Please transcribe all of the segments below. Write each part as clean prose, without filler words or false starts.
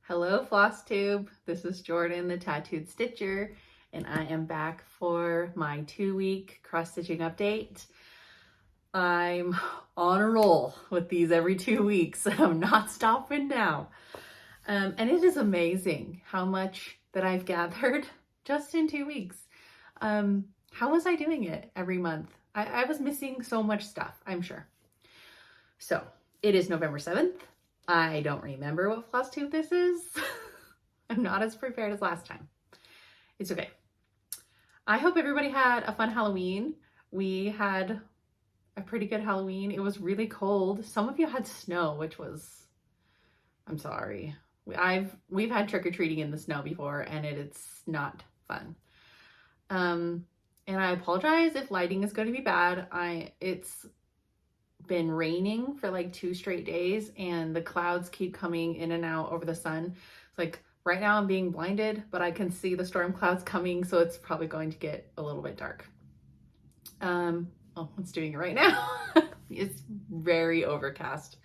Hello Flosstube, this is Jordan the Tattooed Stitcher, and I am back for my 2-week cross-stitching update. I'm on a roll with these every 2 weeks. I'm not stopping now. And it is amazing how much that I've gathered just in 2 weeks. How was I doing it every month? I was missing so much stuff, I'm sure. So it is November 7th. I don't remember what Flosstube this is. I'm not as prepared as last time. It's okay. I hope everybody had a fun Halloween. We had a pretty good Halloween. It was really cold. Some of you had snow, which was, I'm sorry. We've had trick-or-treating in the snow before and it's not fun. And I apologize if lighting is going to be bad. It's been raining for like 2 straight days and the clouds keep coming in and out over the sun. It's like right now I'm being blinded, but I can see the storm clouds coming, so it's probably going to get a little bit dark. It's doing it right now. It's very overcast,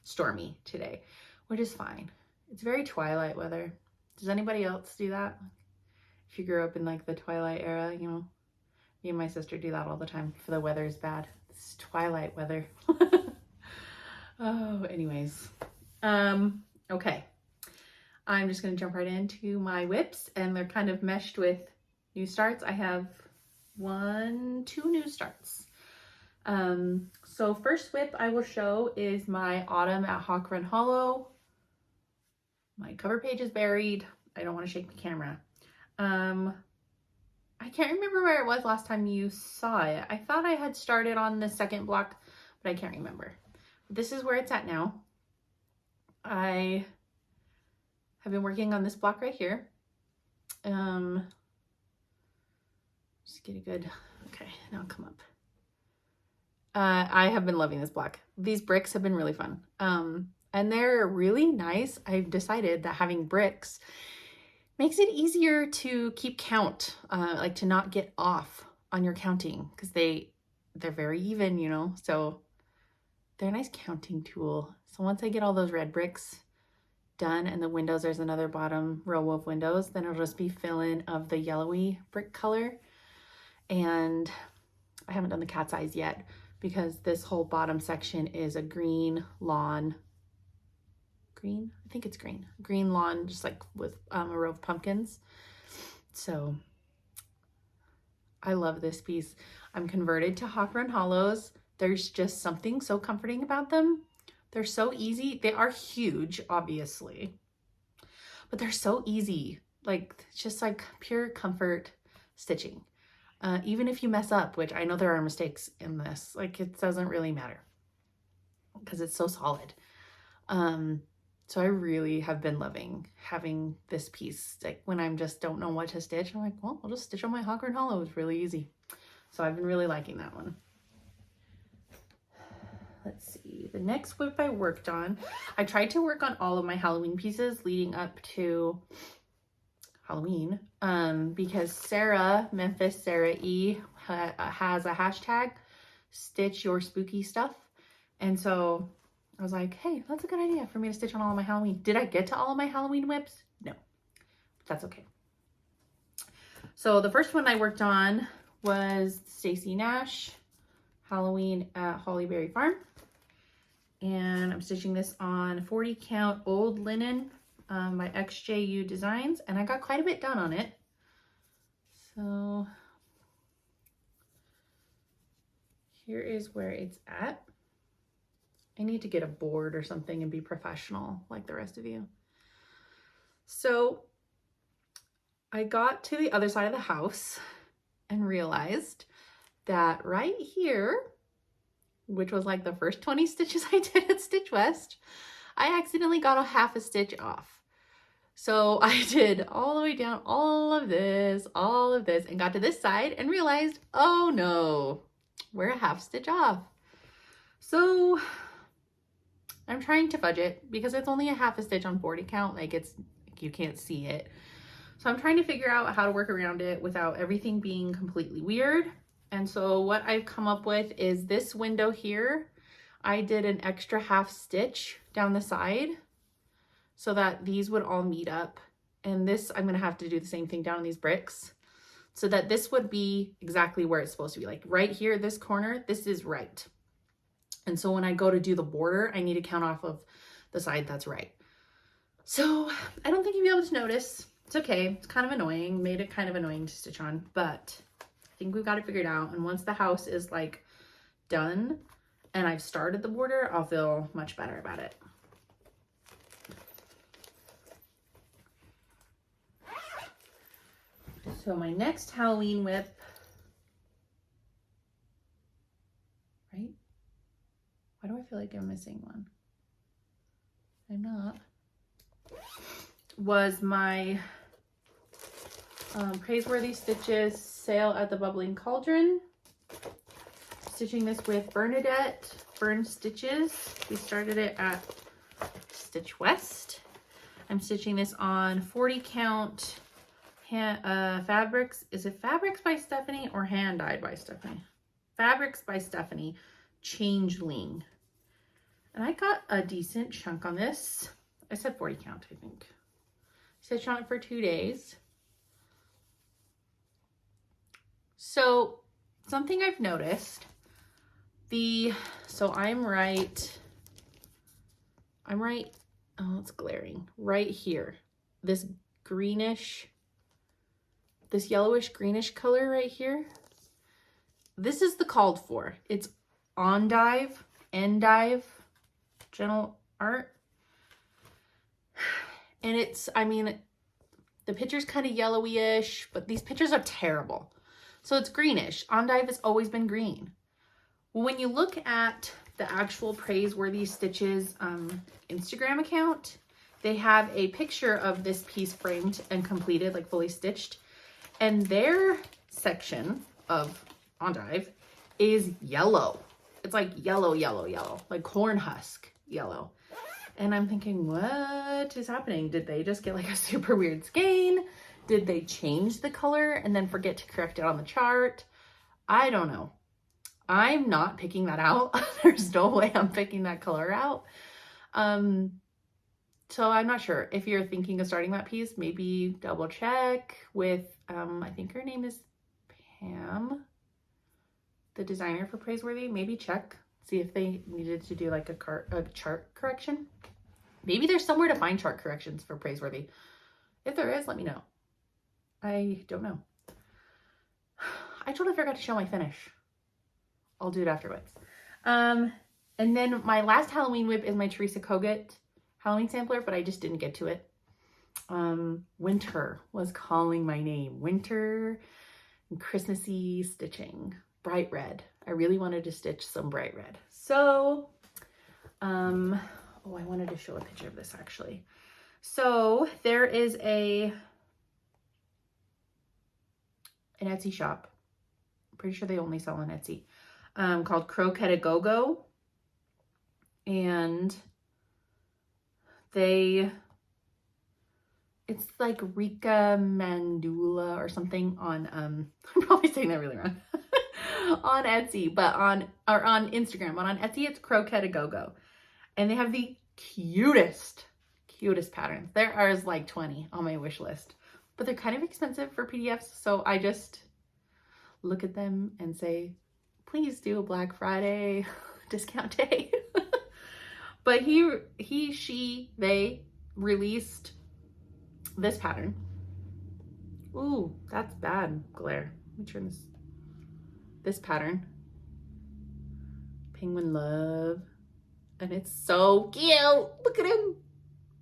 stormy today, which is fine. It's very twilight weather. Does anybody else do that? If you grew up in like the twilight era, you know, me and my sister do that all the time if the weather is bad. It's twilight weather. Oh, anyways. Okay. I'm just going to jump right into my WIPS, and they're kind of meshed with new starts. I have 2 new starts. So first WIP I will show is my Autumn at Hawk Run Hollow. My cover page is buried. I don't want to shake the camera. I can't remember where it was last time you saw it. I thought I had started on the second block, but I can't remember. This is where it's at now. I have been working on this block right here. Just get a good, okay, now come up. I have been loving this block. These bricks have been really fun. And they're really nice. I've decided that having bricks makes it easier to keep count, like to not get off on your counting, because they're very even, you know, so they're a nice counting tool. So once I get all those red bricks done and the windows, there's another bottom row of windows, then it'll just be fill-in of the yellowy brick color. And I haven't done the cat's eyes yet because this whole bottom section is a green lawn. Green? I think it's green. Green lawn, just like with a row of pumpkins. So I love this piece. I'm converted to Hawk Run Hollows. There's just something so comforting about them. They're so easy. They are huge, obviously, but they're so easy. Like, it's just like pure comfort stitching. Even if you mess up, which I know there are mistakes in this, like it doesn't really matter because it's so solid. So I really have been loving having this piece. Like when I'm just don't know what to stitch, I'm like, well, I'll just stitch on my Hawk Run Hollow. It's really easy. So I've been really liking that one. Let's see, the next WIP I worked on, I tried to work on all of my Halloween pieces leading up to Halloween, because Sarah, Memphis Sarah E, has a hashtag, stitch your spooky stuff. And so I was like, hey, that's a good idea for me to stitch on all of my Halloween. Did I get to all of my Halloween WIPs? No, but that's okay. So the first one I worked on was Stacy Nash, Halloween at Hollyberry Farm. And I'm stitching this on 40 count old linen by XJU Designs. And I got quite a bit done on it. So here is where it's at. I need to get a board or something and be professional like the rest of you. So I got to the other side of the house and realized that right here, which was like the first 20 stitches I did at Stitch West, I accidentally got a half a stitch off. So I did all the way down all of this, and got to this side and realized, oh no, we're a half stitch off. So I'm trying to fudge it because it's only a half a stitch on 40 count. Like you can't see it. So I'm trying to figure out how to work around it without everything being completely weird. And so what I've come up with is this window here. I did an extra half stitch down the side. so that these would all meet up. And this, I'm gonna have to do the same thing down in these bricks so that this would be exactly where it's supposed to be. Like right here, this corner, this is right. And so when I go to do the border, I need to count off of the side that's right. So I don't think you'll be able to notice. It's okay. It's kind of annoying. Made it kind of annoying to stitch on, but I think we've got it figured out. And once the house is like done and I've started the border, I'll feel much better about it. So my next Halloween WIP, right? Why do I feel like I'm missing one? I'm not. Was my Praiseworthy Stitches Sale at the Bubbling Cauldron. Stitching this with Bernadette Bern Stitches. We started it at Stitch West. I'm stitching this on 40 count fabrics. Is it Fabrics by Stephanie or Hand Dyed by Stephanie? Fabrics by Stephanie Changeling. And I got a decent chunk on this. I said 40 count, I think. Stitched on it for 2 days. So something I've noticed, so I'm right, oh, it's glaring, right here. This greenish, this yellowish greenish color right here. This is the called for. It's Endive, Gentle Art. And it's, I mean, the picture's kind of yellowish, but these pictures are terrible. So it's greenish. Endive has always been green. When you look at the actual Praiseworthy Stitches Instagram account, they have a picture of this piece framed and completed, like fully stitched. And their section of Endive is yellow. It's like yellow, like corn husk yellow. And I'm thinking, what is happening? Did they just get like a super weird skein? Did they change the color and then forget to correct it on the chart? I don't know. I'm not picking that out. There's no way I'm picking that color out. So I'm not sure. If you're thinking of starting that piece, maybe double check with, I think her name is Pam, the designer for Praiseworthy. Maybe check, see if they needed to do like a chart correction. Maybe there's somewhere to find chart corrections for Praiseworthy. If there is, let me know. I don't know. I totally forgot to show my finish. I'll do it afterwards. And then my last Halloween WIP is my Teresa Kogut Halloween sampler, but I just didn't get to it. Winter was calling my name. Winter and Christmassy stitching. Bright red. I really wanted to stitch some bright red. So, oh, I wanted to show a picture of this actually. So there is an Etsy shop. I'm pretty sure they only sell on Etsy. Called Croquette A Go-Go. And it's like Rika Mandula or something on, I'm probably saying that really wrong, on Etsy, but on Instagram. But on Etsy, it's Croquette A Go-Go. And they have the cutest patterns. There are like 20 on my wish list, but they're kind of expensive for PDFs. So I just look at them and say, please do a Black Friday discount day. But they released this pattern. Ooh, that's bad glare. Let me turn this pattern. Penguin Love. And it's so cute. Look at him.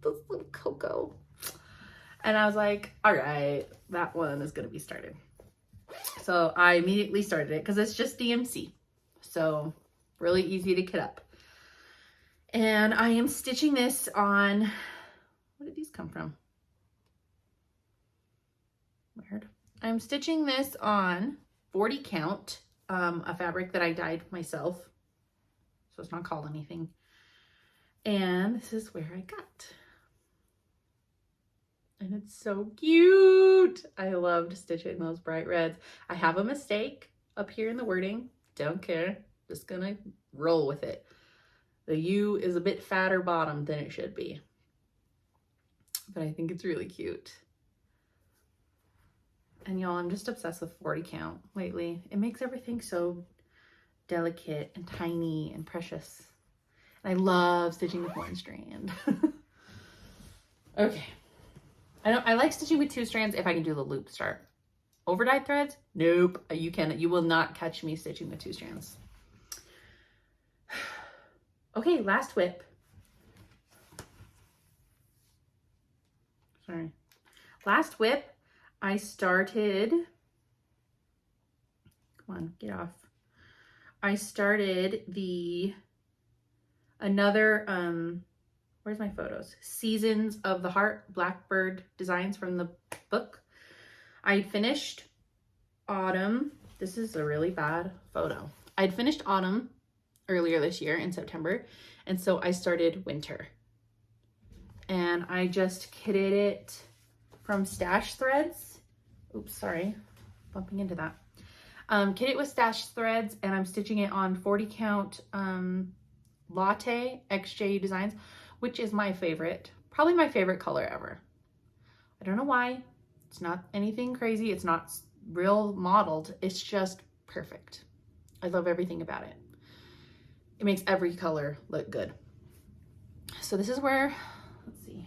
This little Coco. And I was like, all right, that one is going to be started. So I immediately started it because it's just DMC. So really easy to kit up. And I am stitching this on, what did these come from? Weird. I'm stitching this on 40 count, a fabric that I dyed myself. So it's not called anything. And this is where I got. And it's so cute. I loved stitching those bright reds. I have a mistake up here in the wording. Don't care. Just gonna roll with it. The U is a bit fatter bottom than it should be. but I think it's really cute. And y'all, I'm just obsessed with 40 count lately. It makes everything so delicate and tiny and precious. And I love stitching with 1 strand. Okay. I like stitching with 2 strands if I can do the loop start. Over dyed threads? Nope. You will not catch me stitching with 2 strands. Okay, last whip. Sorry. Last whip, I started, come on, get off. I started another, where's my photos? Seasons of the Heart Blackbird designs from the book. I finished autumn. This is a really bad photo. I'd finished autumn earlier this year in September, and so I started winter. And I just kitted it from stash threads. Oops, sorry, bumping into that. Kit it with stash threads, and I'm stitching it on 40 count Latte XJ Designs, which is my favorite, probably my favorite color ever. I don't know why. It's not anything crazy. It's not real modeled. It's just perfect. I love everything about it. It makes every color look good. So this is where, let's see.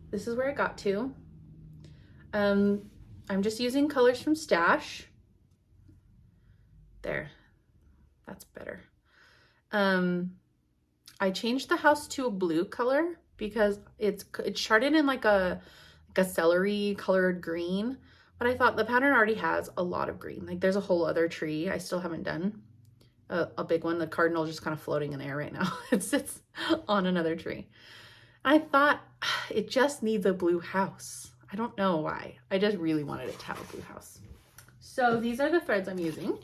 This is where it got to. I'm just using colors from Stash. There, that's better. I changed the house to a blue color because it's charted in like a celery colored green, but I thought the pattern already has a lot of green. Like there's a whole other tree I still haven't done, a big one. The cardinal just kind of floating in the air right now. It sits on another tree. I thought it just needs a blue house. I don't know why. I just really wanted it to have a blue house. So these are the threads I'm using.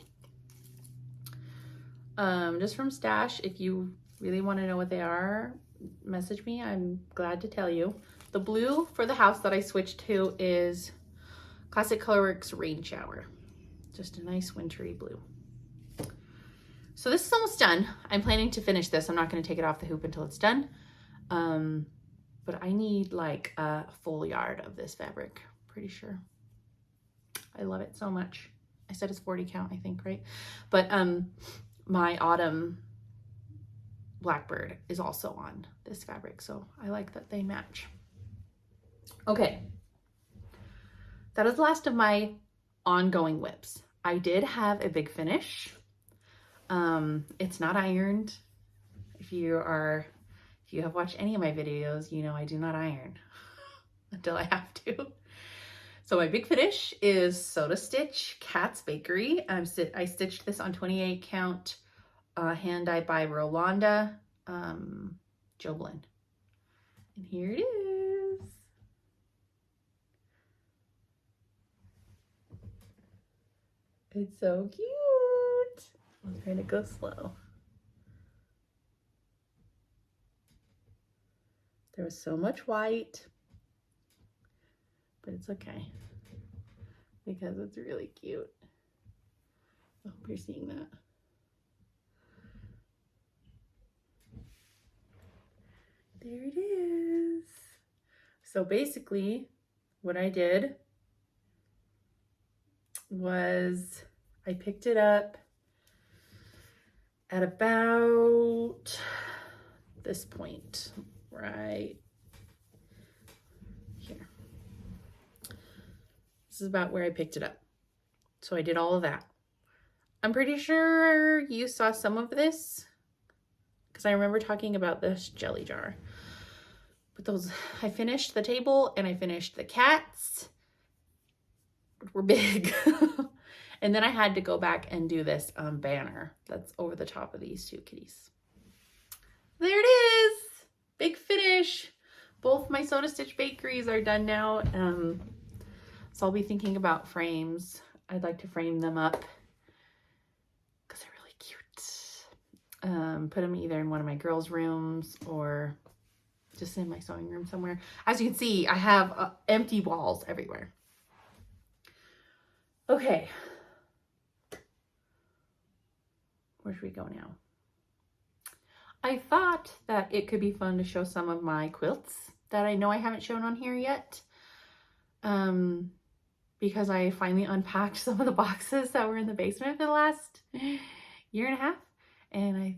Just from Stash. If you really want to know what they are, message me. I'm glad to tell you. The blue for the house that I switched to is Classic Colorworks Rain Shower. Just a nice wintry blue. So this is almost done. I'm planning to finish this. I'm not going to take it off the hoop until it's done. But I need like a full yard of this fabric, pretty sure. I love it so much. I said it's 40 count, I think, right? But my autumn Blackbird is also on this fabric, so I like that they match. Okay, that is the last of my ongoing WIPs. I did have a big finish. It's not ironed. If you have watched any of my videos, you know I do not iron until I have to. So my big finish is Soda Stitch Cat's Bakery. I stitched this on 28 count hand dyed by Rolanda Joblin. And here it is. It's so cute. I'm trying to go slow. There was so much white, but it's okay because it's really cute. I hope you're seeing that. There it is. So basically what I did was I picked it up at about this point right here. This is about where I picked it up. So I did all of that. I'm pretty sure you saw some of this because I remember talking about this jelly jar. But those, I finished the table and I finished the cats, which were big. And then I had to go back and do this banner that's over the top of these 2 kitties. There it is. Big finish. Both my Soda Stitch bakeries are done now. So I'll be thinking about frames. I'd like to frame them up because they're really cute. Put them either in one of my girls' rooms or just in my sewing room somewhere. As you can see, I have empty walls everywhere. Okay. Where should we go now? I thought that it could be fun to show some of my quilts that I know I haven't shown on here yet. Because I finally unpacked some of the boxes that were in the basement for the last year and a half. And I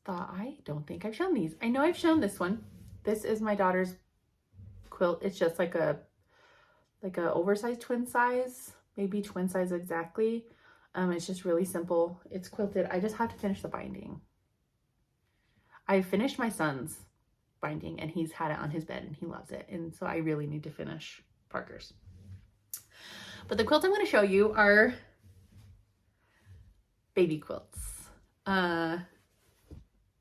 thought, I don't think I've shown these. I know I've shown this one. This is my daughter's quilt. It's just like a oversized twin size, maybe twin size exactly. It's just really simple. It's quilted. I just have to finish the binding. I finished my son's binding and he's had it on his bed and he loves it. And so I really need to finish Parker's. But the quilts I'm going to show you are baby quilts. And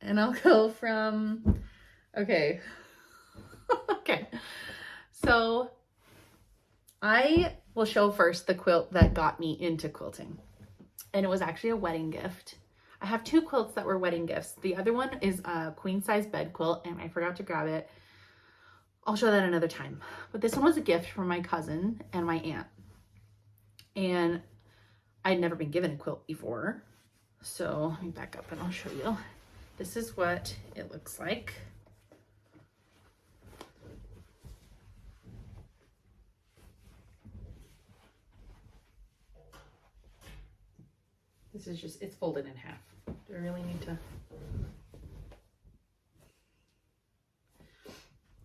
I'll go from, okay. Okay. So I will show first the quilt that got me into quilting. And it was actually a wedding gift. I have two quilts that were wedding gifts. The other one is a queen size bed quilt and I forgot to grab it. I'll show that another time. But this one was a gift from my cousin and my aunt. And I'd never been given a quilt before. So let me back up and I'll show you. This is what it looks like. This is just, it's folded in half. Do I really need to?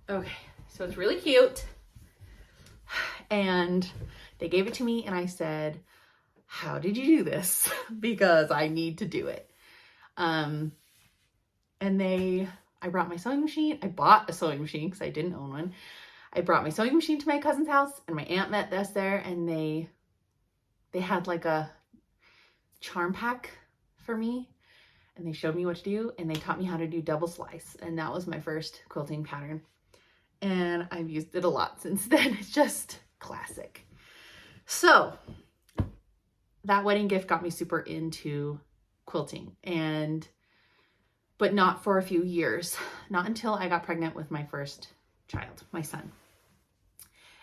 Okay, so it's really cute. And they gave it to me and I said, how did you do this? Because I need to do it. And I brought my sewing machine. I bought a sewing machine because I didn't own one. I brought my sewing machine to my cousin's house and my aunt met us there and they had like a charm pack for me and they showed me what to do and they taught me how to do double slice. And that was my first quilting pattern. And I've used it a lot since then. It's just classic. So that wedding gift got me super into quilting but not for a few years, not until I got pregnant with my first child, my son.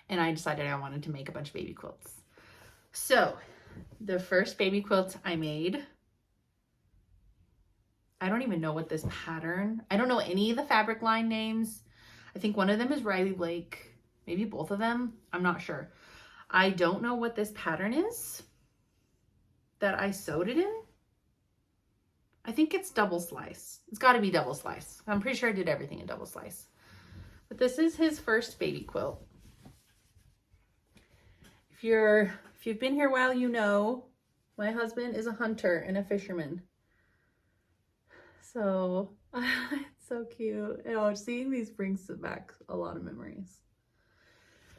And I decided I wanted to make a bunch of baby quilts. So the first baby quilt I made, I don't even know what this pattern, I don't know any of the fabric line names. I think one of them is Riley Blake, maybe both of them. I'm not sure. I don't know what this pattern is that I sewed it in. I think it's double slice. It's got to be double slice. I'm pretty sure I did everything in double slice. But this is his first baby quilt. If you've been here a while, you know my husband is a hunter and a fisherman. So it's so cute. Oh, seeing these brings back a lot of memories.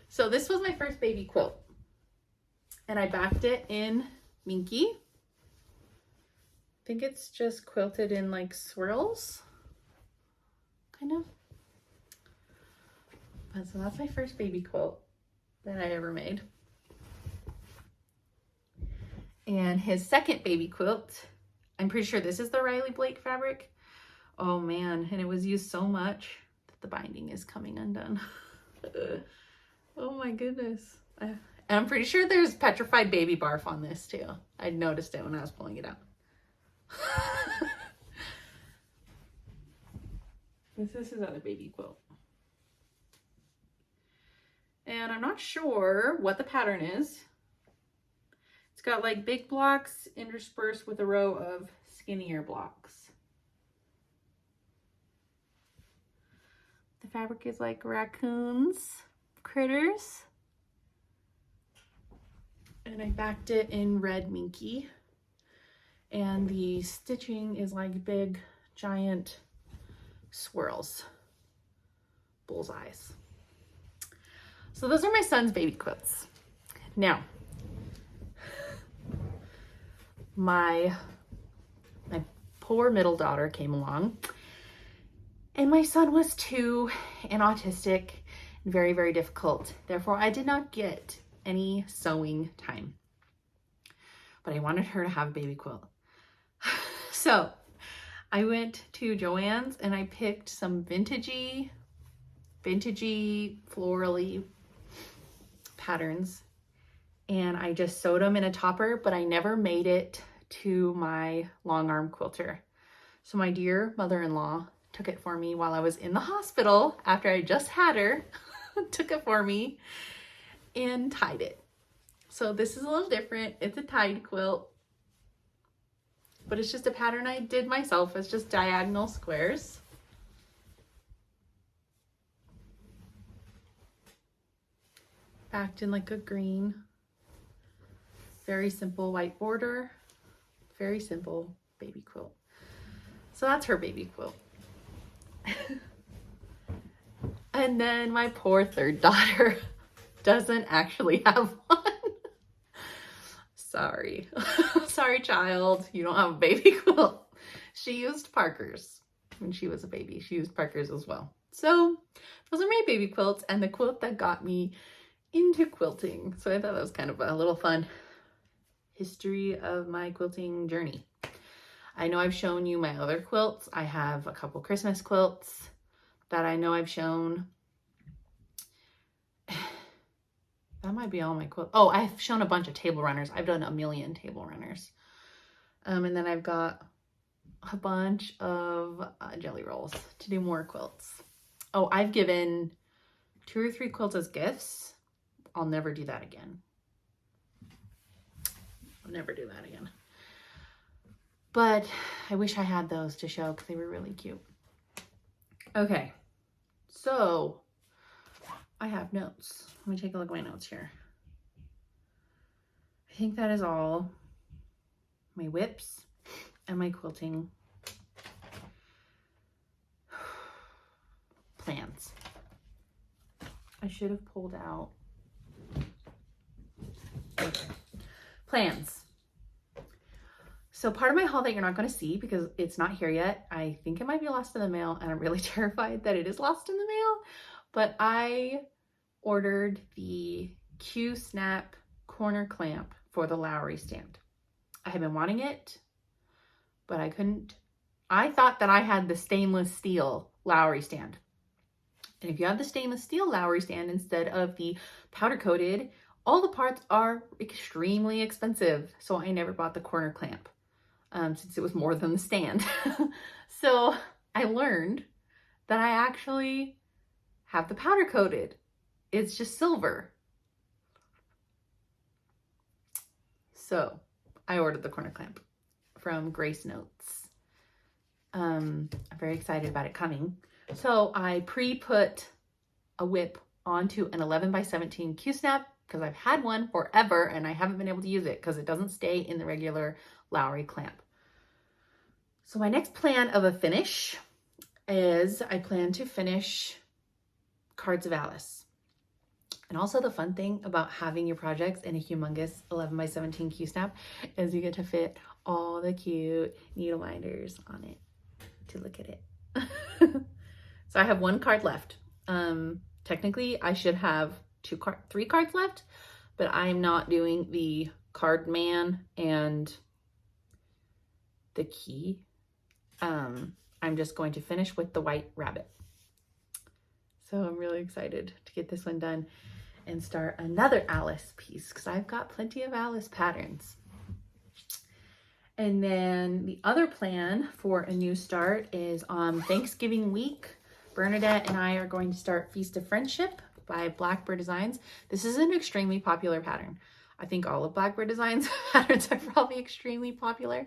So this was my first baby quilt. And I backed it in Minky. I think it's just quilted in like swirls, kind of. But so that's my first baby quilt that I ever made. And his second baby quilt, I'm pretty sure this is the Riley Blake fabric. Oh man, and it was used so much that the binding is coming undone. Oh my goodness. And I'm pretty sure there's petrified baby barf on this too. I noticed it when I was pulling it out. This is his other baby quilt. And I'm not sure what the pattern is. It's got like big blocks interspersed with a row of skinnier blocks. The fabric is like raccoons, critters. And I backed it in red Minky. And the stitching is like big, giant swirls, bullseyes. So those are my son's baby quilts. Now, my poor middle daughter came along, and my son was 2 and autistic and very, very difficult. Therefore, I did not get any sewing time, but I wanted her to have a baby quilt. So I went to Joann's and I picked some vintagey, florally patterns, and I just sewed them in a topper, but I never made it to my long arm quilter. So my dear mother-in-law took it for me while I was in the hospital after I just had her, took it for me and tied it. So this is a little different. It's a tied quilt, but it's just a pattern I did myself. It's just diagonal squares. Backed in like a green. Very simple white border. Very simple baby quilt. So that's her baby quilt. And then my poor third daughter doesn't actually have one. Sorry. Sorry, child. You don't have a baby quilt. She used Parker's when she was a baby. She used Parker's as well. So those are my baby quilts and the quilt that got me into quilting. So I thought that was kind of a little fun history of my quilting journey. I know I've shown you my other quilts. I have a couple Christmas quilts that I know I've shown. That might be all my quilts. Oh, I've shown a bunch of table runners. I've done a million table runners. And then I've got a bunch of jelly rolls to do more quilts. Oh, I've given 2 or 3 quilts as gifts. I'll never do that again. I'll never do that again. But I wish I had those to show because they were really cute. Okay, so I have notes. Let me take a look at my notes here. I think that is all my WIPS and my quilting plans. I should have pulled out. Okay. Plans. So part of my haul that you're not going to see because it's not here yet. I think it might be lost in the mail and I'm really terrified that it is lost in the mail. But I ordered the Q-Snap corner clamp for the Lowry stand. I have been wanting it, but I couldn't. I thought that I had the stainless steel Lowry stand. And if you have the stainless steel Lowry stand instead of the powder coated, all the parts are extremely expensive. So I never bought the corner clamp since it was more than the stand. So I learned that I actually have the powder coated. It's just silver. So I ordered the corner clamp from Grace Notes. I'm very excited about it coming. So I pre-put a WIP onto an 11x17 Q-Snap because I've had one forever and I haven't been able to use it because it doesn't stay in the regular Lowry clamp. So my next plan of a finish is I plan to finish Cards of Alice. And also the fun thing about having your projects in a humongous 11x17 Q-Snap is you get to fit all the cute needle minders on it to look at it. So I have 1 card left. Technically I should have 3 cards left, but I'm not doing the card man and the key. I'm just going to finish with the white rabbit. So I'm really excited to get this one done and start another Alice piece because I've got plenty of Alice patterns. And then the other plan for a new start is on Thanksgiving week. Bernadette and I are going to start Feast of Friendship by Blackbird Designs. This is an extremely popular pattern. I think all of Blackbird Designs patterns are probably extremely popular,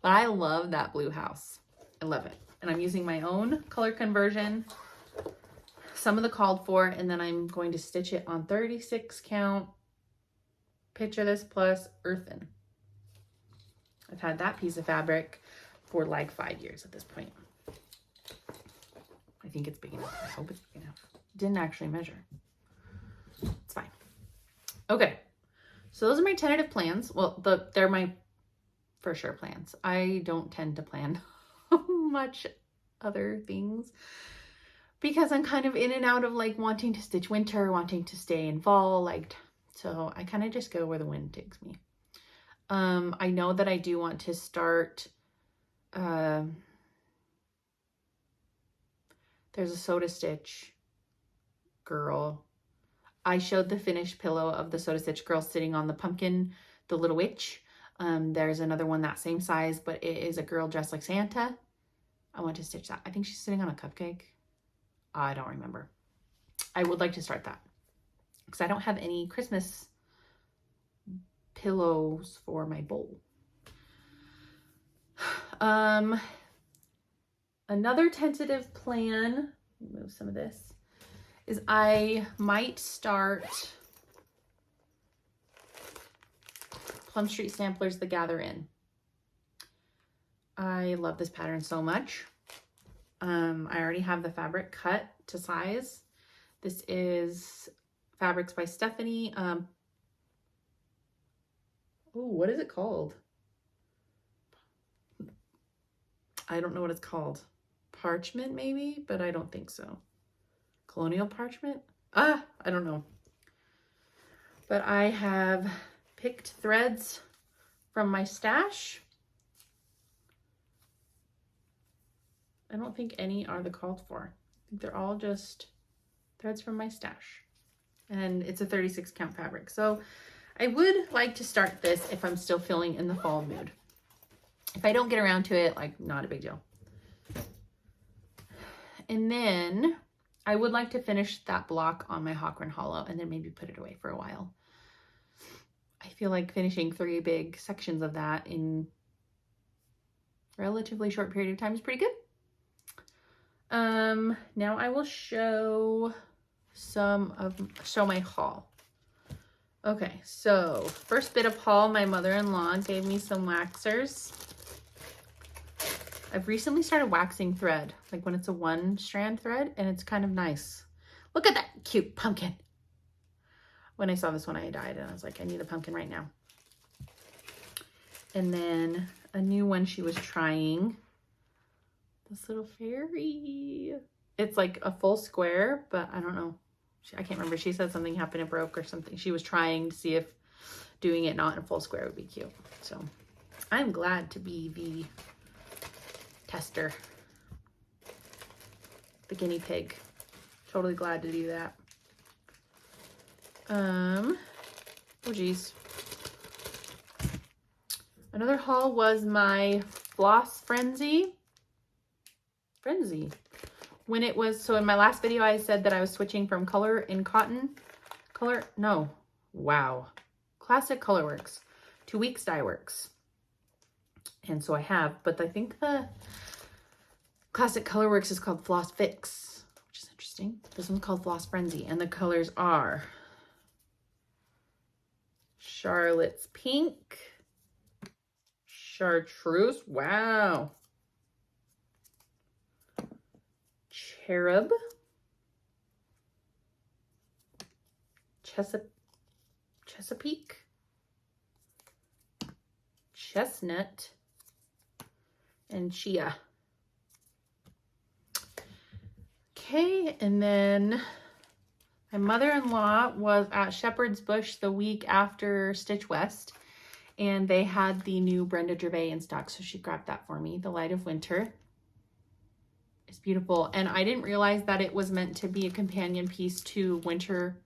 but I love that blue house. I love it. And I'm using my own color conversion, some of the called for, and then I'm going to stitch it on 36 count, picture this plus earthen. I've had that piece of fabric for like 5 years at this point. I think it's big enough. I hope it's big enough. Didn't actually measure. It's fine. Okay. So those are my tentative plans. Well, they're my for sure plans. I don't tend to plan much other things because I'm kind of in and out of like wanting to stitch winter, wanting to stay in fall, like, so I kind of just go where the wind takes me. I know that I do want to start, there's a Soda Stitch girl. I showed the finished pillow of the Soda Stitch girl sitting on the pumpkin, the little witch. There's another one that same size, but it is a girl dressed like Santa. I want to stitch that. I think she's sitting on a cupcake. I don't remember. I would like to start that because I don't have any Christmas pillows for my bowl. Another tentative plan, move some of this, is I might start Plum Street Samplers, The Gather In. I love this pattern so much. I already have the fabric cut to size. This is Fabrics by Stephanie. Oh, what is it called? I don't know what it's called. Parchment maybe, but I don't think so. Colonial parchment? I don't know. But I have picked threads from my stash. I don't think any are the called for. I think they're all just threads from my stash. And it's a 36 count fabric. So I would like to start this if I'm still feeling in the fall mood. If I don't get around to it, like, not a big deal. And then I would like to finish that block on my Hawkrun Hollow and then maybe put it away for a while. I feel like finishing 3 big sections of that in a relatively short period of time is pretty good. Now I will show my haul. Okay, so first bit of haul, my mother-in-law gave me some waxers. I've recently started waxing thread, like when it's a 1-strand thread, and it's kind of nice. Look at that cute pumpkin. When I saw this one, I died, and I was like, I need a pumpkin right now. And then a new one she was trying. This little fairy. It's like a full square, but I don't know. I can't remember. She said something happened, it broke or something. She was trying to see if doing it not in a full square would be cute. So I'm glad to be the tester. The guinea pig. Totally glad to do that. Oh geez. Another haul was my floss frenzy. When it was, so in my last video, I said that I was switching from color in cotton, classic Colorworks to Weeks Dye Works. And so I have, but I think the classic Colorworks is called Floss Fix, which is interesting. This one's called Floss Frenzy, and the colors are Charlotte's Pink, Chartreuse, wow, Cherub, Chesapeake, Chestnut, and Chia. Okay, and then my mother-in-law was at Shepherd's Bush the week after Stitch West, and they had the new Brenda Gervais in stock, so she grabbed that for me, The Light of Winter. It's beautiful, and I didn't realize that it was meant to be a companion piece to Winter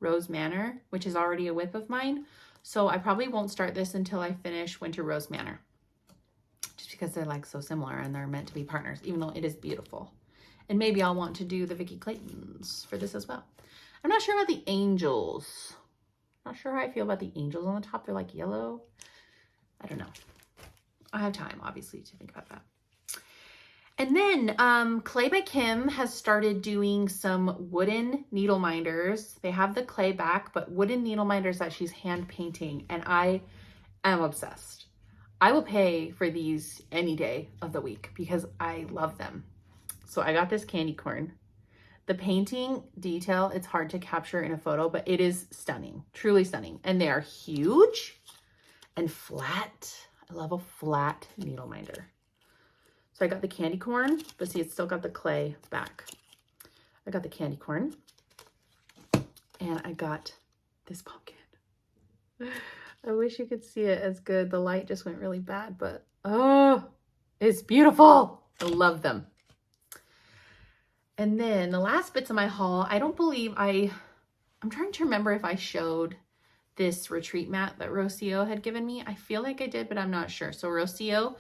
Rose Manor, which is already a WIP of mine, so I probably won't start this until I finish Winter Rose Manor, just because they're like so similar and they're meant to be partners, even though it is beautiful. And maybe I'll want to do the Vicky Claytons for this as well. I'm not sure about the angels. Not sure how I feel about the angels on the top. They're like yellow. I don't know. I have time, obviously, to think about that. And then Clay by Kim has started doing some wooden needle minders. They have the clay back, but wooden needle minders that she's hand painting. And I am obsessed. I will pay for these any day of the week because I love them. So I got this candy corn. The painting detail, it's hard to capture in a photo, but it is stunning, truly stunning. And they are huge and flat. I love a flat needle minder. So I got the candy corn, but see, it's still got the clay back. I got the candy corn and I got this pumpkin. I wish you could see it as good. The light just went really bad, but oh, it's beautiful. I love them. And then the last bits of my haul, I don't believe I'm trying to remember if I showed this retreat mat that Rocio had given me. I feel like I did, but I'm not sure. So Rocio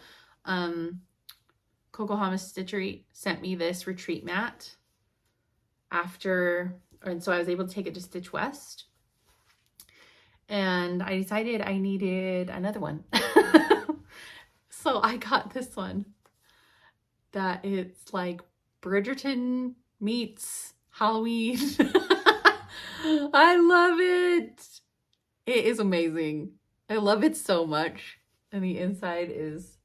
Kokohama Stitchery sent me this retreat mat after, and so I was able to take it to Stitch West. And I decided I needed another one. So I got this one that it's like Bridgerton meets Halloween. I love it. It is amazing. I love it so much. And the inside is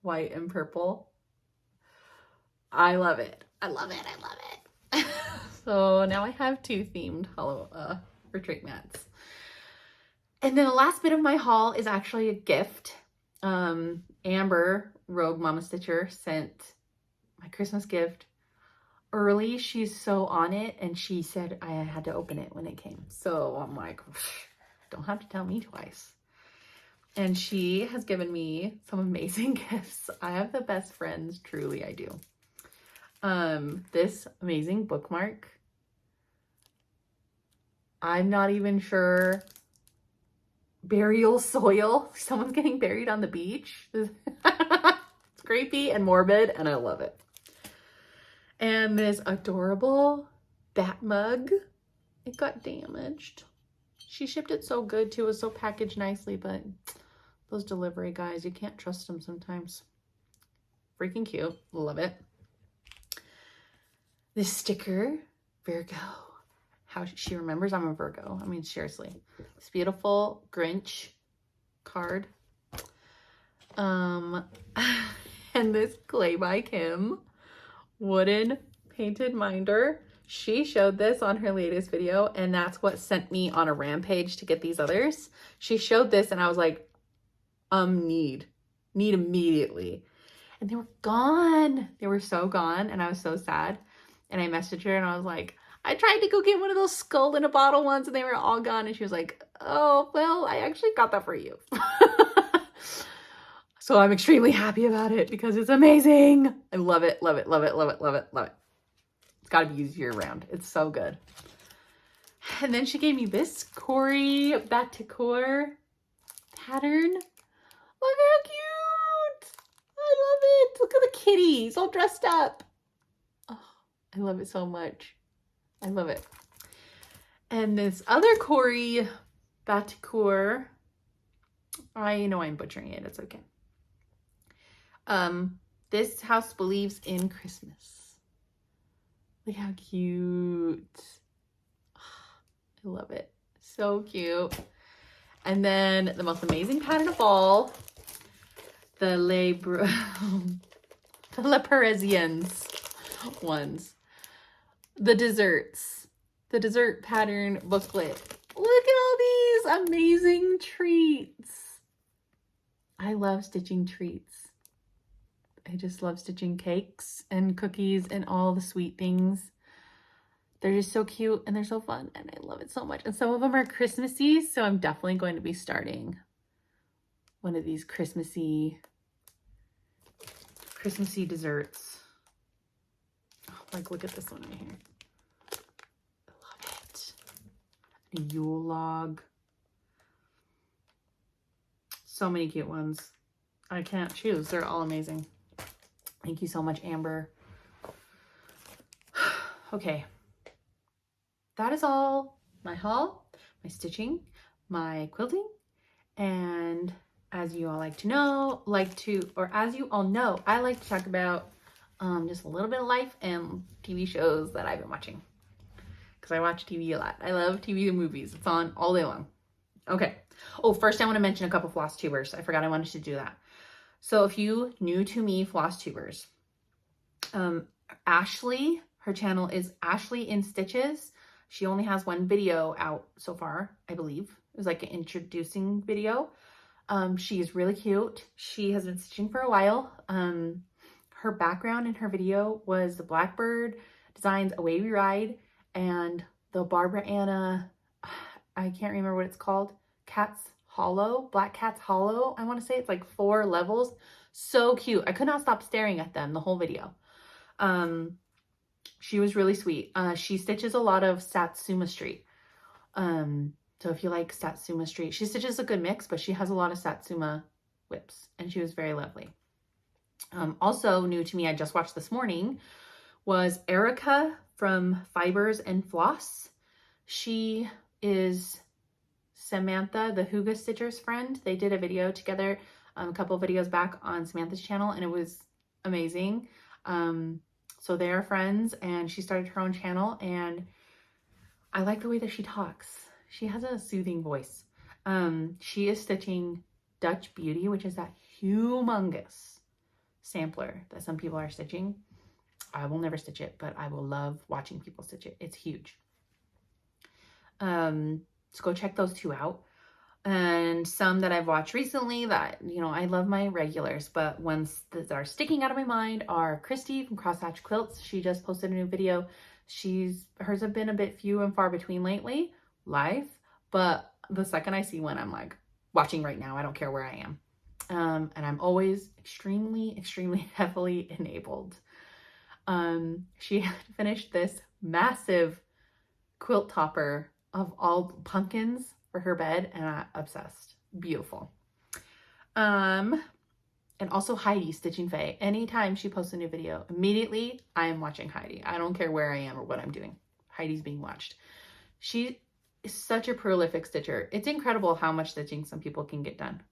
white and purple. I love it. I love it. I love it. So now I have 2 themed retreat mats. And then the last bit of my haul is actually a gift. Amber, Rogue Mama Stitcher, sent my Christmas gift early. She's so on it, and she said I had to open it when it came. So I'm like, don't have to tell me twice. And she has given me some amazing gifts. I have the best friends, truly I do. This amazing bookmark. I'm not even sure. Burial soil. Someone's getting buried on the beach. It's creepy and morbid, and I love it. And this adorable bat mug. It got damaged. She shipped it so good too. It was so packaged nicely, but those delivery guys, you can't trust them sometimes. Freaking cute. Love it. This sticker, Virgo. How she remembers I'm a Virgo. I mean, seriously. This beautiful Grinch card. And this Clay by Kim wooden painted minder. She showed this on her latest video, and that's what sent me on a rampage to get these others. She showed this, and I was like, need immediately. And they were gone. They were so gone, and I was so sad. And I messaged her, and I was like, I tried to go get one of those skull in a bottle ones, and they were all gone. And she was like, oh, well, I actually got that for you. So I'm extremely happy about it because it's amazing. I love it, love it, love it, love it, love it, love it. It's got to be used year round. It's so good. And then she gave me this Cory Batikor pattern. Look how cute. I love it. Look at the kitty. He's all dressed up. Oh, I love it so much. I love it. And this other Cory Batikor, I know I'm butchering it. It's okay. This house believes in Christmas. Look how cute. I love it. So cute. And then the most amazing pattern of all, the Le Parisiens ones. The desserts. The dessert pattern booklet. Look at all these amazing treats. I love stitching treats. I just love stitching cakes and cookies and all the sweet things. They're just so cute and they're so fun and I love it so much. And some of them are Christmassy, so I'm definitely going to be starting one of these Christmassy desserts. Oh, like look at this one right here. I love it. A Yule log. So many cute ones. I can't choose. They're all amazing. Thank you so much, Amber. Okay. That is all my haul, my stitching, my quilting, and as you all like to know, as you all know, I like to talk about just a little bit of life and TV shows that I've been watching. Because I watch TV a lot. I love TV and movies. It's on all day long. Okay. Oh, first I want to mention a couple Flosstubers. I forgot I wanted to do that. So if you new to me Flosstubers, Ashley, her channel is Ashley in Stitches. She only has one video out so far, I believe. It was like an introducing video. She is really cute. She has been stitching for a while. Her background in her video was the Blackbird Designs Away We Ride and the Barbara Anna, I can't remember what it's called, Black Cat's Hollow, I want to say. It's like 4 levels. So cute. I could not stop staring at them the whole video. She was really sweet. She stitches a lot of Satsuma Street. So if you like Satsuma Street, she stitches a good mix, but she has a lot of Satsuma WIPS, and she was very lovely. Also new to me, I just watched this morning, was Erica from Fibers and Floss. She is Samantha, the HyggeStitcher's friend. They did a video together a couple of videos back on Samantha's channel, and it was amazing. So they are friends, and she started her own channel, and I like the way that she talks. She has a soothing voice. She is stitching Dutch Beauty, which is that humongous sampler that some people are stitching. I will never stitch it, but I will love watching people stitch it. It's huge. So go check those two out. And some that I've watched recently that, you know, I love my regulars, but ones that are sticking out of my mind are Christy from Crosshatch Quilts. She just posted a new video. Hers have been a bit few and far between lately, live, but the second I see one, I'm like watching right now. I don't care where I am. And I'm always extremely, extremely heavily enabled. She had finished this massive quilt topper of all pumpkins for her bed, and I'm obsessed. Beautiful. And also Heidi, Stitching Faye. Anytime she posts a new video, immediately I am watching Heidi. I don't care where I am or what I'm doing. Heidi's being watched. She is such a prolific stitcher. It's incredible how much stitching some people can get done.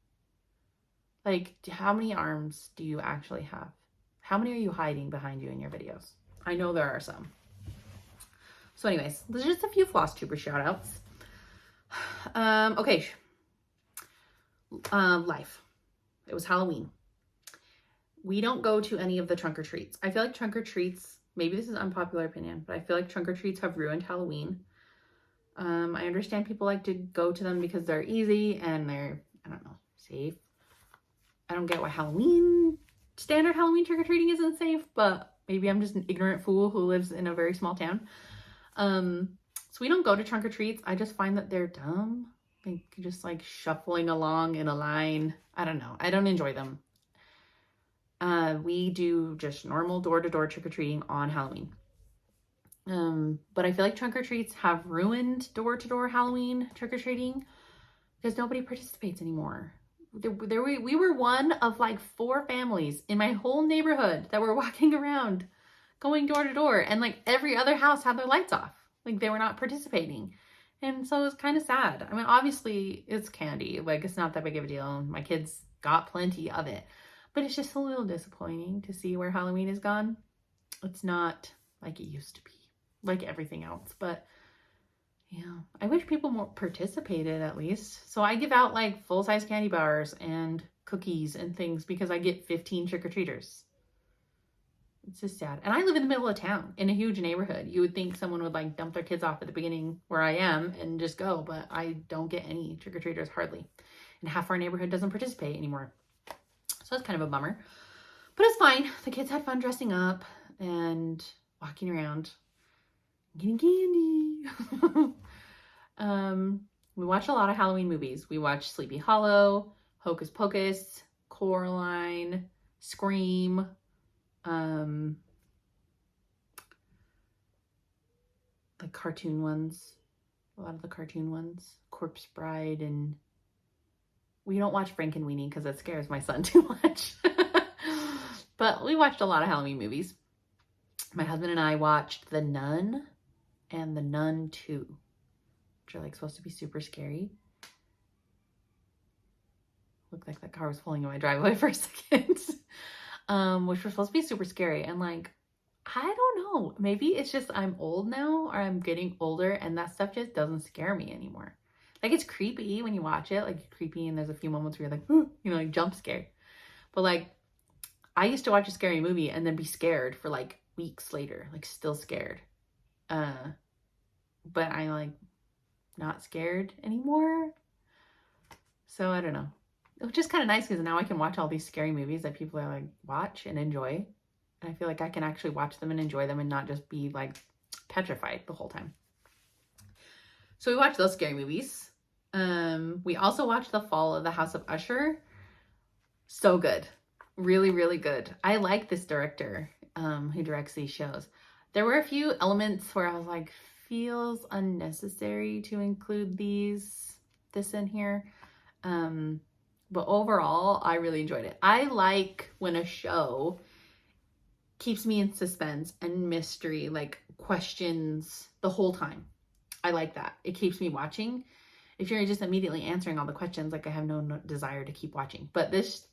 Like, how many arms do you actually have? How many are you hiding behind you in your videos? I know there are some. So anyways, there's just a few Flosstuber shout outs. Okay. Life. It was Halloween. We don't go to any of the trunk or treats. I feel like trunk or treats, maybe this is unpopular opinion, but I feel like trunk or treats have ruined Halloween. I understand people like to go to them because they're easy and they're, I don't know, safe. I don't get why standard Halloween trick-or-treating isn't safe, but maybe I'm just an ignorant fool who lives in a very small town. So we don't go to trunk or treats. I just find that they're dumb. Like, just like shuffling along in a line. I don't know. I don't enjoy them. We do just normal door-to-door trick-or-treating on Halloween. But I feel like trunk or treats have ruined door-to-door Halloween trick-or-treating because nobody participates anymore. We were one of like 4 families in my whole neighborhood that were walking around going door to door, and like every other house had their lights off. Like, they were not participating. And so it was kind of sad. I mean, obviously it's candy. Like, it's not that big of a deal. My kids got plenty of it, but it's just a little disappointing to see where Halloween is gone. It's not like it used to be, like everything else, but yeah, I wish people more participated at least. So I give out like full-size candy bars and cookies and things because I get 15 trick-or-treaters. It's just sad. And I live in the middle of town in a huge neighborhood. You would think someone would like dump their kids off at the beginning where I am and just go, but I don't get any trick-or-treaters hardly. And half our neighborhood doesn't participate anymore. So it's kind of a bummer. But it's fine. The kids had fun dressing up and walking around, getting candy. We watched a lot of Halloween movies. We watched Sleepy Hollow, Hocus Pocus, Coraline, Scream, the cartoon ones, a lot of the cartoon ones, Corpse Bride, and we don't watch Frankenweenie because it scares my son too much. But we watched a lot of Halloween movies. My husband and I watched The Nun and The Nun 2, which are like supposed to be super scary. Looked like that car was pulling in my driveway for a second. Which were supposed to be super scary. And like, I don't know, maybe it's just I'm old now, or I'm getting older, and that stuff just doesn't scare me anymore. Like, it's creepy when you watch it, like creepy, and there's a few moments where you're like, ooh, you know, like jump scare. But like, I used to watch a scary movie and then be scared for like weeks later, like still scared. But I'm like not scared anymore. So I don't know. Which is kind of nice because now I can watch all these scary movies that people are like watch and enjoy. And I feel like I can actually watch them and enjoy them and not just be like petrified the whole time. So we watched those scary movies. We also watched The Fall of the House of Usher. So good. Really, really good. I like this director who directs these shows. There were a few elements where I was like, feels unnecessary to include this in here. But overall, I really enjoyed it. I like when a show keeps me in suspense and mystery, like questions the whole time. I like that. It keeps me watching. If you're just immediately answering all the questions, like I have no desire to keep watching. But this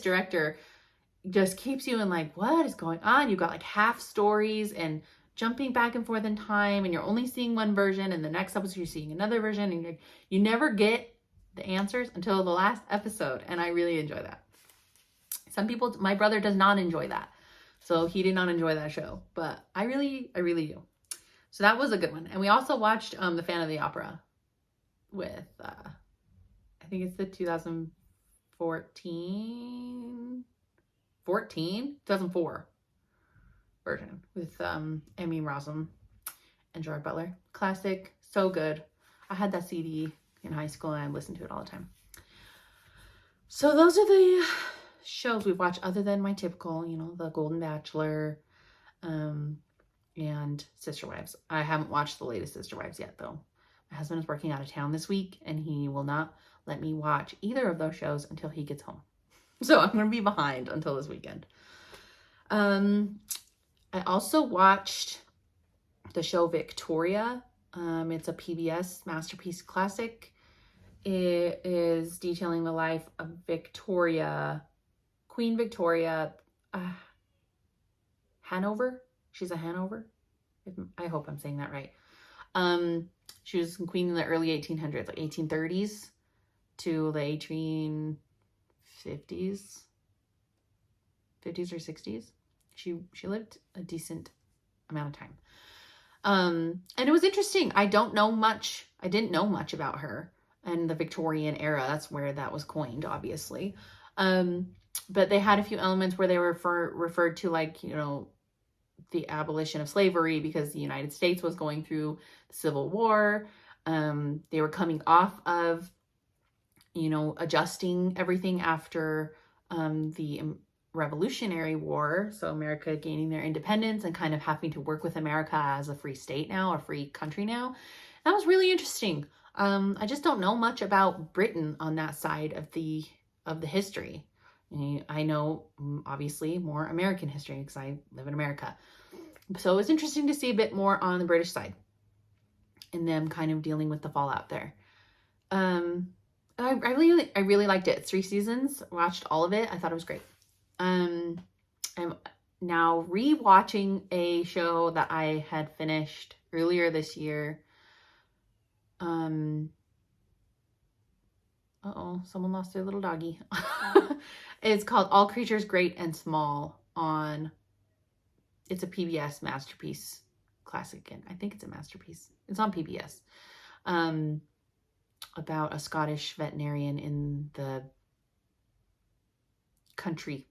director just keeps you in like, what is going on? You've got like half stories and jumping back and forth in time, and you're only seeing one version, and the next episode you're seeing another version, and you never get the answers until the last episode, and I really enjoy that. Some people, my brother does not enjoy that, so he did not enjoy that show, but I really do. So that was a good one. And we also watched The Phantom of the Opera with, I think it's the 2004 version with Emmy Rossum and Gerard Butler. Classic, so good. I had that CD in high school and I listened to it all the time. So those are the shows we've watched, other than my typical, you know, The Golden Bachelor, and Sister Wives. I haven't watched the latest Sister Wives yet, though. My husband is working out of town this week, and he will not let me watch either of those shows until he gets home. So I'm going to be behind until this weekend. I also watched the show Victoria. It's a PBS Masterpiece Classic. It is detailing the life of Victoria, Queen Victoria, Hanover. She's a Hanover. I hope I'm saying that right. She was queen in the early 1800s, like 1830s to the 1850s, 50s or 60s. She lived a decent amount of time. And it was interesting. I didn't know much about her and the Victorian era. That's where that was coined, obviously. But they had a few elements where they were referred to, like, you know, the abolition of slavery because the United States was going through the Civil War. They were coming off of, you know, adjusting everything after the Revolutionary War. So America gaining their independence and kind of having to work with America as a free state now, a free country now. That was really interesting. I just don't know much about Britain on that side of the history. I know, obviously, more American history because I live in America. So it was interesting to see a bit more on the British side and them kind of dealing with the fallout there. I really liked it. It's 3 seasons. Watched all of it. I thought it was great. I'm now rewatching a show that I had finished earlier this year. Someone lost their little doggy. It's called All Creatures Great and Small it's a PBS Masterpiece Classic, and I think it's a masterpiece. It's on PBS. About a Scottish veterinarian in the country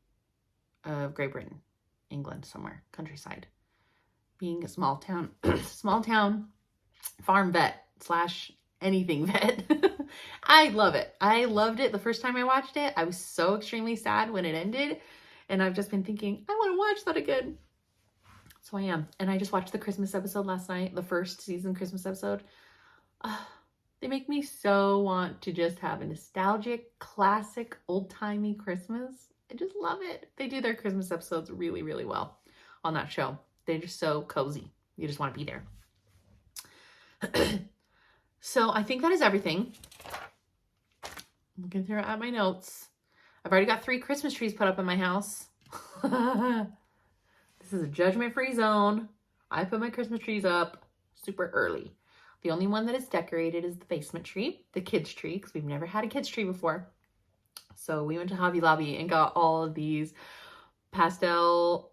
of Great Britain, England, somewhere, countryside, being a small town farm vet / anything vet. I love it. I loved it the first time I watched it. I was so extremely sad when it ended, and I've just been thinking, I want to watch that again. So I am. And I just watched the Christmas episode last night, the first season Christmas episode. They make me so want to just have a nostalgic, classic, old-timey Christmas. I just love it. They do their Christmas episodes really, really well on that show. They're just so cozy. You just want to be there. So I think that is everything. I'm looking through at my notes. I've already got 3 Christmas trees put up in my house. This is a judgment-free zone. I put my Christmas trees up super early. The only one that is decorated is the basement tree, the kids tree, because we've never had a kids tree before. So we went to Hobby Lobby and got all of these pastel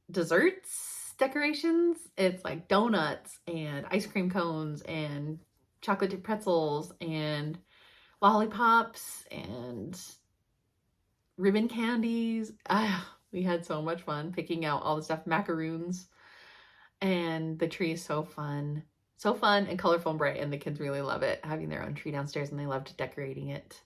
desserts decorations. It's like donuts and ice cream cones and chocolate dipped pretzels and lollipops and ribbon candies. We had so much fun picking out all the stuff, macaroons, and the tree is so fun and colorful and bright, and the kids really love it, having their own tree downstairs, and they loved decorating it.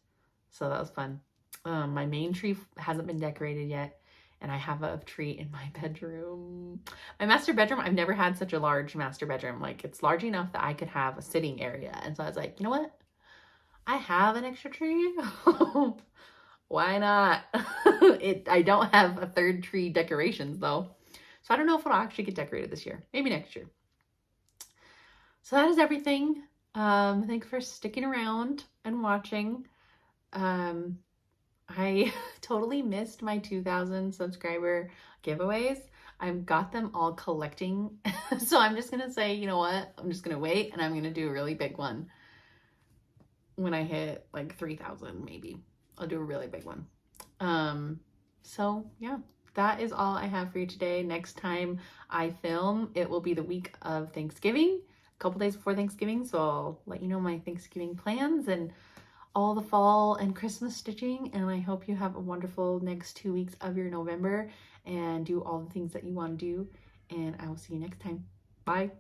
So that was fun. My main tree hasn't been decorated yet, and I have a tree in my bedroom. My master bedroom, I've never had such a large master bedroom. Like, it's large enough that I could have a sitting area. And so I was like, you know what? I have an extra tree. Why not? I don't have a third tree decorations though. So I don't know if it'll actually get decorated this year. Maybe next year. So that is everything. Thanks for sticking around and watching. I totally missed my 2,000 subscriber giveaways. I've got them all collecting. So I'm just going to say, you know what? I'm just going to wait and I'm going to do a really big one when I hit like 3,000 maybe. I'll do a really big one. So yeah, that is all I have for you today. Next time I film, it will be the week of Thanksgiving, a couple days before Thanksgiving. So I'll let you know my Thanksgiving plans and all the fall and Christmas stitching. And I hope you have a wonderful next 2 weeks of your November and do all the things that you want to do. And I will see you next time. Bye.